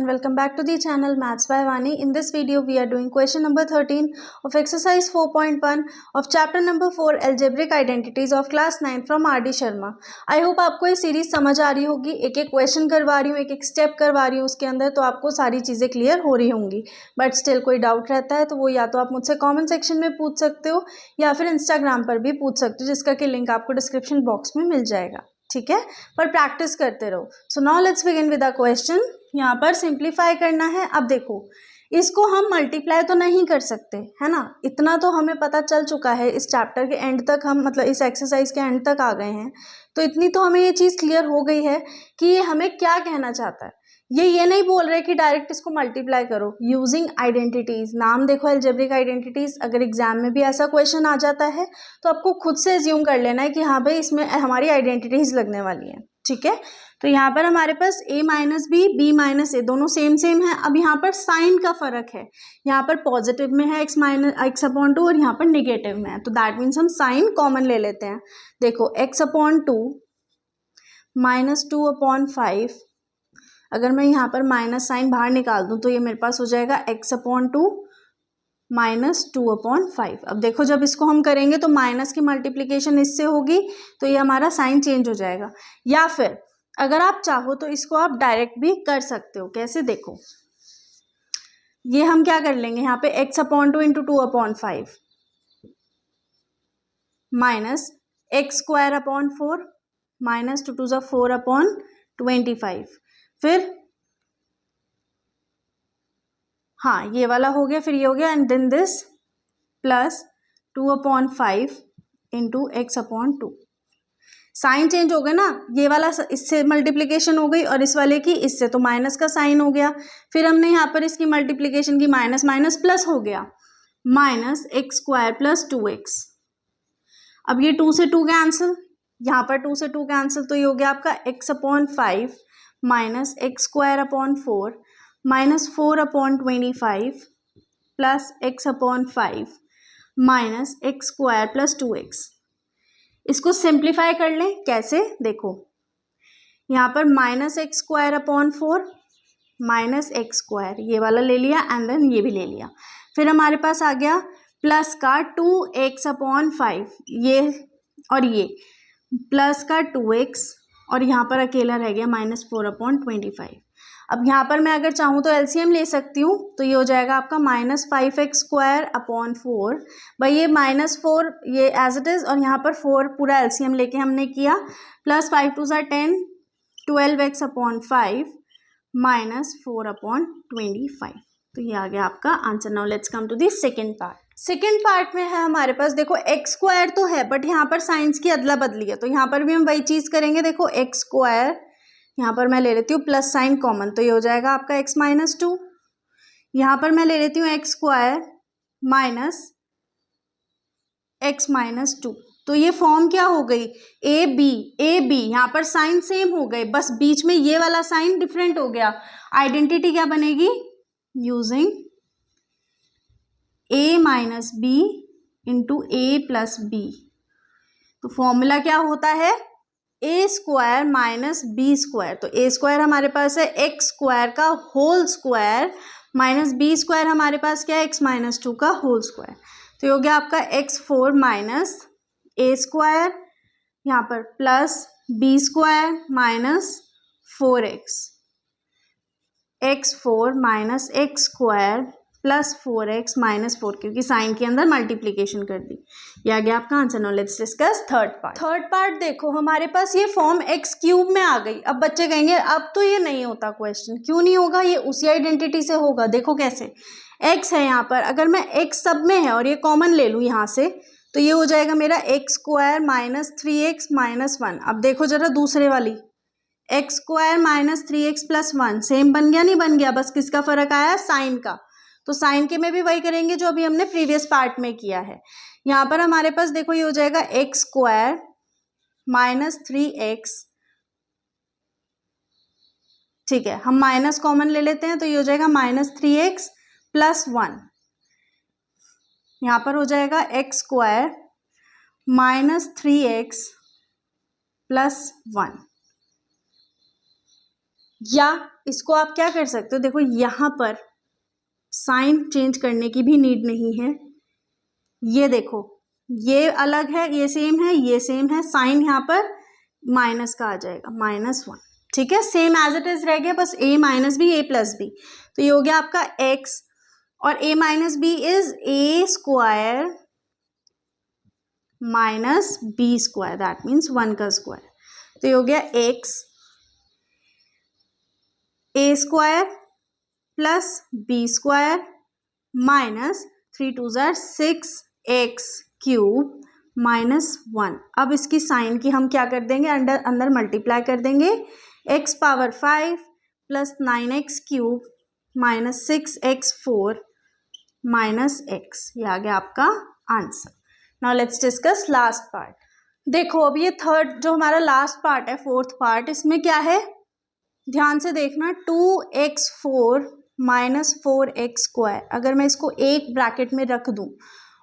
Welcome back to the channel Maths by Vani. In this video we are doing question number 13 of exercise 4.1 of chapter number 4 algebraic identities of class 9 from RD Sharma. I hope आपको ये series समझ आ रही होगी. एक एक question करवा रही हूँ, एक एक स्टेप करवा रही हूँ उसके अंदर, तो आपको सारी चीज़ें क्लियर हो रही होंगी. बट स्टिल कोई डाउट रहता है तो वो या तो आप मुझसे कॉमेंट सेक्शन में पूछ सकते हो या फिर इंस्टाग्राम पर भी पूछ सकते हो, जिसका कि लिंक आपको डिस्क्रिप्शन बॉक्स में मिल जाएगा. ठीक है, पर प्रैक्टिस करते रहो. So now let's begin with a question. यहाँ पर सिंप्लीफाई करना है. अब देखो, इसको हम मल्टीप्लाई तो नहीं कर सकते, है ना. इतना तो हमें पता चल चुका है. इस चैप्टर के एंड तक हम, मतलब इस एक्सरसाइज के एंड तक आ गए हैं, तो इतनी तो हमें ये चीज़ क्लियर हो गई है कि ये हमें क्या कहना चाहता है. ये नहीं बोल रहे कि डायरेक्ट इसको मल्टीप्लाई करो. यूजिंग आइडेंटिटीज, नाम देखो अलजेब्रिक आइडेंटिटीज. अगर एग्जाम में भी ऐसा क्वेश्चन आ जाता है तो आपको खुद से एज्यूम कर लेना है कि हाँ भाई इसमें हमारी आइडेंटिटीज लगने वाली है. ठीक है, तो यहाँ पर हमारे पास a minus B, B minus A, दोनों सेम सेम है. अब यहाँ पर साइन का फर्क है. यहाँ पर पॉजिटिव में है x अपॉन 2 और यहाँ पर निगेटिव में है, तो दैट मीन्स हम साइन कॉमन ले लेते हैं. देखो x अपॉन 2 माइनस 2 अपॉन 5, अगर मैं यहाँ पर माइनस साइन बाहर निकाल दूँ तो ये मेरे पास हो जाएगा x अपॉन 2 माइनस 2 अपॉन 5. अब देखो जब इसको हम करेंगे तो माइनस की मल्टीप्लिकेशन इससे होगी तो ये हमारा साइन चेंज हो जाएगा. या फिर अगर आप चाहो तो इसको आप डायरेक्ट भी कर सकते हो. कैसे, देखो ये हम क्या कर लेंगे, यहाँ पे x upon 2 into 2 upon 5 minus x square upon 4 minus 2 2 4 upon 25. फिर हाँ ये वाला हो गया, फिर ये हो गया, and then this plus 2 upon 5 into x upon 2. Sign change हो गया ना, ये वाला इससे मल्टीप्लिकेशन हो गई और इस वाले की इससे, तो माइनस का साइन हो गया. फिर हमने यहाँ पर इसकी मल्टीप्लिकेशन की, माइनस माइनस प्लस हो गया, minus x square plus 2x. अब ये 2 से 2 कैंसिल, यहाँ पर 2 से 2 कैंसिल, तो ये हो गया आपका x upon 5 minus x square upon 4 minus 4 upon 25 plus x upon 5 minus x square plus 2x. इसको सिंप्लीफाई कर लें. कैसे, देखो यहाँ पर minus x square upon 4 minus x square, ये वाला ले लिया एंड देन ये भी ले लिया. फिर हमारे पास आ गया प्लस का 2x अपॉन 5, ये और ये प्लस का 2x, और यहाँ पर अकेला रह गया माइनस 4 अपॉन 25. अब यहाँ पर मैं अगर चाहूँ तो एलसीएम ले सकती हूँ, तो ये हो जाएगा आपका माइनस 5x स्क्वायर अपॉन 4. भाई ये माइनस 4 ये एज इट इज़, और यहाँ पर 4 पूरा एलसीएम लेके हमने किया, plus 5 2 10 12x upon 5 minus 4 upon 25. तो ये आ गया आपका answer. Now let's come to the second part. Second part में है हमारे पास, देखो एक्स स्क्वायर तो है बट यहाँ पर साइंस की अदला बदली है, तो यहाँ पर भी हम वही चीज़ करेंगे. देखो एक्स स्क्वायर, यहाँ पर मैं ले लेती हूँ प्लस साइन कॉमन, तो ये हो जाएगा आपका x माइनस 2. यहाँ पर मैं ले लेती हूँ x square minus x minus 2, तो ये फॉर्म क्या हो गई, ए बी. यहाँ पर साइन सेम हो गए, बस बीच में ये वाला साइन डिफरेंट हो गया. आइडेंटिटी क्या बनेगी, using a minus b into a plus b. तो फॉर्मूला क्या होता है, a square minus B square. तो ए स्क्वायर हमारे पास है एक्स स्क्वायर का whole square minus B square हमारे पास क्या है, एक्स माइनस 2 का होल स्क्वायर. तो ये हो गया आपका x4 माइनस ए स्क्वायर, यहाँ पर plus b square minus 4x, x4 minus x square plus 4x minus 4, क्योंकि साइन के अंदर मल्टीप्लीकेशन कर दी. ये आ गया आपका answer. Now let's discuss third part. Third part देखो हमारे पास ये फॉर्म x क्यूब में आ गई. अब बच्चे कहेंगे अब तो ये नहीं होता क्वेश्चन. क्यों नहीं होगा, ये उसी आइडेंटिटी से होगा. देखो कैसे, x है यहाँ पर, अगर मैं x सब में है और ये कॉमन ले लूँ यहाँ से, तो ये हो जाएगा मेरा x square minus 3x minus 1. अब देखो जरा दूसरे वाली, x square minus 3x plus 1, same बन गया नहीं बन गया, बस किसका फर्क आया, साइन का. तो साइन के में भी वही करेंगे जो अभी हमने प्रीवियस पार्ट में किया है. यहाँ पर हमारे पास देखो ये हो जाएगा एक्स स्क्वायर माइनस 3x. ठीक है, हम माइनस कॉमन ले लेते हैं, तो ये हो जाएगा माइनस 3x प्लस 1. यहाँ पर हो जाएगा x square minus 3x plus 1. या इसको आप क्या कर सकते हो, देखो यहाँ पर साइन चेंज करने की भी नीड नहीं है। ये देखो, ये अलग है, ये सेम है, ये सेम है, साइन यहाँ पर माइनस का आ जाएगा, -1। ठीक है, सेम एज इट इज रह गया, बस a minus b a plus b. तो ये हो गया आपका x, और a minus b is a square minus B square, that means 1 का स्क्वायर। तो ये हो गया x a square plus b square minus 3 2 6x cube -1। अब इसकी साइन की हम क्या कर देंगे, अंदर मल्टीप्लाई कर देंगे, x power 5 plus 9x cube minus 6x4 minus x। ये आ गया आपका answer. Now let's discuss last part. देखो अब ये थर्ड जो हमारा लास्ट पार्ट है, फोर्थ पार्ट, इसमें क्या है ध्यान से देखना, 2x4 माइनस 4x स्क्वायर। अगर मैं इसको एक ब्रैकेट में रख दूं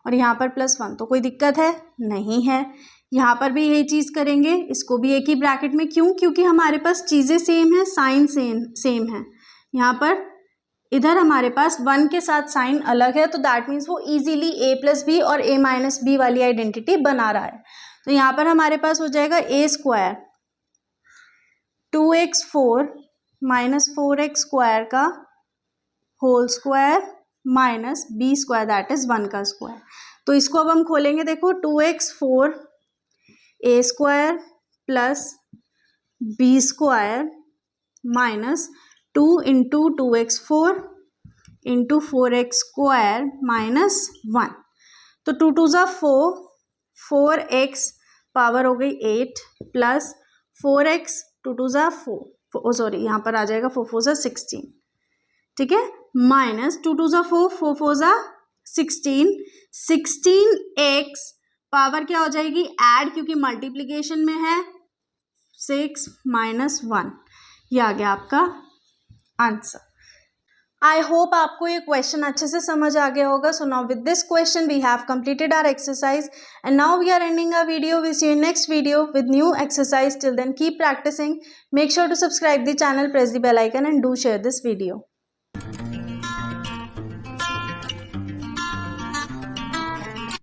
और यहाँ पर +1 तो कोई दिक्कत है नहीं है। यहाँ पर भी यही चीज़ करेंगे, इसको भी एक ही ब्रैकेट में। क्यों? क्योंकि हमारे पास चीज़ें सेम है, साइन सेम है। यहाँ पर इधर हमारे पास 1 के साथ साइन अलग है, तो दैट मीन्स वो इजीली a प्लस बी और a माइनस बी वाली आइडेंटिटी बना रहा है। तो यहाँ पर हमारे पास हो जाएगा a square 2x4 minus 4x square का whole square minus B square, that is 1 का स्क्वायर। तो इसको अब हम खोलेंगे, देखो 2x4 a square plus b square minus 2 into 2x4 into 4x square minus 1। तो 2 2 4, 4x पावर हो गई 8 प्लस 4x 2 2 4, सॉरी यहाँ पर आ जाएगा 4 4 16। ठीक है, माइनस 2 2 4, 4 4 16, 16x पावर क्या हो जाएगी ऐड, क्योंकि मल्टीप्लीकेशन में है, 6 माइनस 1। ये आ गया आपका आंसर। आई होप आपको ये क्वेश्चन अच्छे से समझ आ गया होगा। So now with this question we have completed our exercise and now we are ending our video. We see you next video with new exercise. Till then keep practicing. Make sure to subscribe the channel, press the bell icon and do share this video.